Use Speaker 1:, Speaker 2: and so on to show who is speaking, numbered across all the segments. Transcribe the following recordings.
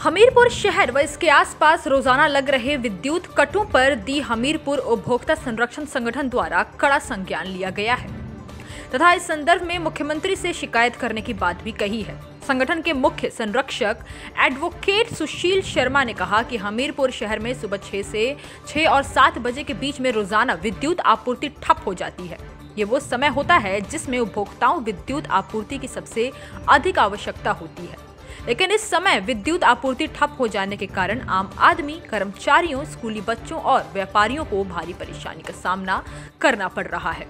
Speaker 1: हमीरपुर शहर व इसके आसपास रोजाना लग रहे विद्युत कटों पर दी हमीरपुर उपभोक्ता संरक्षण संगठन द्वारा कड़ा संज्ञान लिया गया है तथा इस संदर्भ में मुख्यमंत्री से शिकायत करने की बात भी कही है। संगठन के मुख्य संरक्षक एडवोकेट सुशील शर्मा ने कहा कि हमीरपुर शहर में सुबह 6 से 6 और 7 बजे के बीच में रोजाना विद्युत आपूर्ति ठप हो जाती है। ये वो समय होता है जिसमें उपभोक्ताओं विद्युत आपूर्ति की सबसे अधिक आवश्यकता होती है, लेकिन इस समय विद्युत आपूर्ति ठप हो जाने के कारण आम आदमी, कर्मचारियों, स्कूली बच्चों और व्यापारियों को भारी परेशानी का सामना करना पड़ रहा है।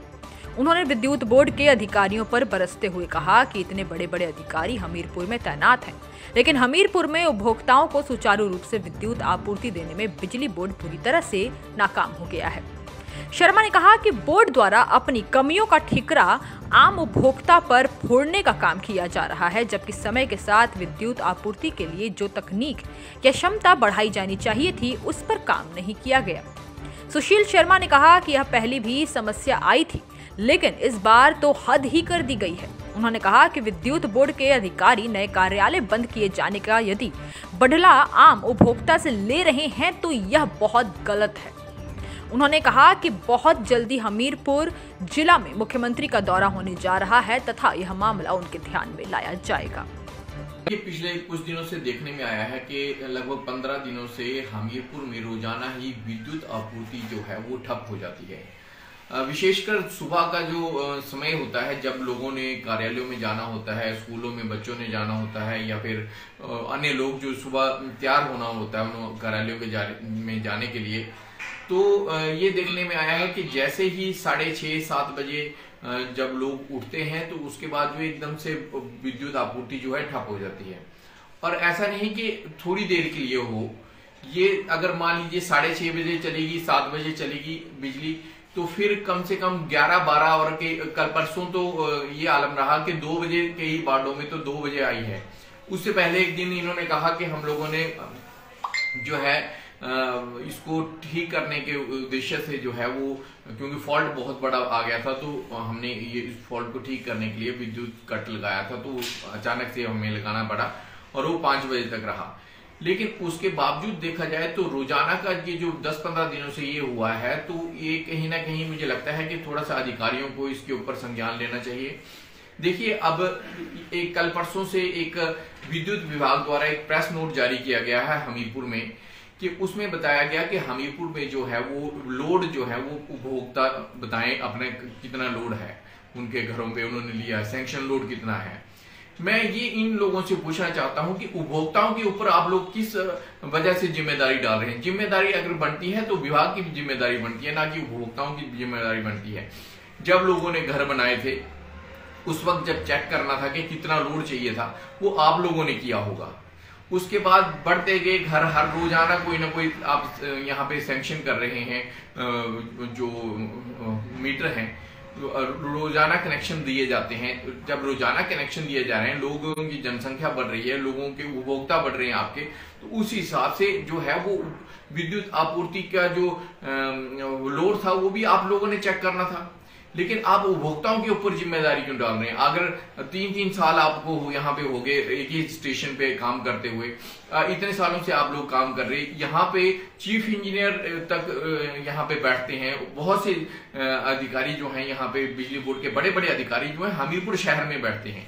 Speaker 1: उन्होंने विद्युत बोर्ड के अधिकारियों पर बरसते हुए कहा कि इतने बड़े बड़े अधिकारी हमीरपुर में तैनात हैं, लेकिन हमीरपुर में उपभोक्ताओं को सुचारू रूप से विद्युत आपूर्ति देने में बिजली बोर्ड पूरी तरह से नाकाम हो गया है। शर्मा ने कहा कि बोर्ड द्वारा अपनी कमियों का ठिकरा आम उपभोक्ता पर फोड़ने का काम किया जा रहा है, जबकि समय के साथ विद्युत आपूर्ति के लिए जो तकनीक या क्षमता बढ़ाई जानी चाहिए थी उस पर काम नहीं किया गया। सुशील शर्मा ने कहा कि यह पहले भी समस्या आई थी, लेकिन इस बार तो हद ही कर दी गई है। उन्होंने कहा कि विद्युत बोर्ड के अधिकारी नए कार्यालय बंद किए जाने का यदि बदला आम उपभोक्ता से ले रहे हैं तो यह बहुत गलत है। उन्होंने कहा कि बहुत जल्दी हमीरपुर जिला में मुख्यमंत्री का दौरा होने जा रहा है तथा यह मामला उनके ध्यान में लाया जाएगा।
Speaker 2: ये पिछले कुछ दिनों से देखने में आया है कि लगभग 15 दिनों से हमीरपुर में रोजाना ही विद्युत आपूर्ति जो है वो ठप हो जाती है। विशेषकर सुबह का जो समय होता है जब लोगों ने कार्यालयों में जाना होता है, स्कूलों में बच्चों ने जाना होता है या फिर अन्य लोग जो सुबह तैयार होना होता है उन कार्यालयों में जाने के लिए, तो ये देखने में आया है कि जैसे ही 6:30-7 बजे जब लोग उठते हैं तो उसके बाद जो एकदम से विद्युत आपूर्ति जो है ठप हो जाती है। और ऐसा नहीं कि थोड़ी देर के लिए हो, ये अगर मान लीजिए 6:30 बजे चलेगी, 7 बजे चलेगी बिजली, तो फिर कम से कम 11-12 आवर के कल परसों तो ये आलम रहा कि 2 बजे के ही वार्डों में तो 2 बजे आई है। उससे पहले एक दिन इन्होंने कहा कि हम लोगों ने जो है इसको ठीक करने के उद्देश्य से जो है वो, क्योंकि फॉल्ट बहुत बड़ा आ गया था तो हमने ये इस फॉल्ट को ठीक करने के लिए विद्युत कट लगाया था, तो अचानक से हमें लगाना पड़ा और वो 5 बजे तक रहा। लेकिन उसके बावजूद देखा जाए तो रोजाना का ये जो 10-15 दिनों से ये हुआ है, तो ये कहीं ना कहीं मुझे लगता है कि थोड़ा सा अधिकारियों को इसके ऊपर संज्ञान लेना चाहिए। देखिए, अब एक कल परसों से एक विद्युत विभाग द्वारा एक प्रेस नोट जारी किया गया है हमीरपुर में कि उसमें बताया गया कि हमीरपुर में जो है वो लोड जो है वो उपभोक्ता बताएं अपने कितना लोड है उनके घरों पे उन्होंने लिया, सैंक्शन लोड कितना है। मैं ये इन लोगों से पूछना चाहता हूं कि उपभोक्ताओं के ऊपर आप लोग किस वजह से जिम्मेदारी डाल रहे हैं। जिम्मेदारी अगर बनती है तो विभाग की जिम्मेदारी बनती है, ना कि उपभोक्ताओं की जिम्मेदारी बनती है। जब लोगों ने घर बनाए थे उस वक्त जब चेक करना था कि कितना लोड चाहिए था वो आप लोगों ने किया होगा। उसके बाद बढ़ते गए घर, हर रोजाना कोई ना कोई आप यहाँ पे सैंक्शन कर रहे हैं, जो मीटर हैं रोजाना कनेक्शन दिए जाते हैं। जब रोजाना कनेक्शन दिए जा रहे हैं, लोगों की जनसंख्या बढ़ रही है, लोगों के उपभोक्ता बढ़ रहे हैं आपके, तो उस हिसाब से जो है वो विद्युत आपूर्ति का जो लोड था वो भी आप लोगों ने चेक करना था। लेकिन आप उपभोक्ताओं के ऊपर जिम्मेदारी क्यों डाल रहे हैं? अगर 3-3 साल आपको यहाँ पे हो गए एक ही स्टेशन पे काम करते हुए, इतने सालों से आप लोग काम कर रहे हैं, यहाँ पे चीफ इंजीनियर तक यहाँ पे बैठते हैं, बहुत से अधिकारी जो हैं यहाँ पे बिजली बोर्ड के बड़े बड़े अधिकारी जो है हमीरपुर शहर में बैठते हैं।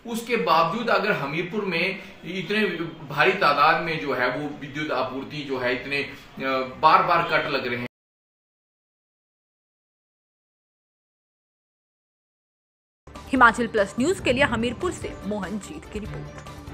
Speaker 2: उसके बावजूद अगर हमीरपुर में इतने भारी तादाद में जो है वो विद्युत आपूर्ति जो है इतने बार बार कट लग रहे हैं।
Speaker 1: हिमाचल प्लस न्यूज के लिए हमीरपुर से मोहन जीत की रिपोर्ट।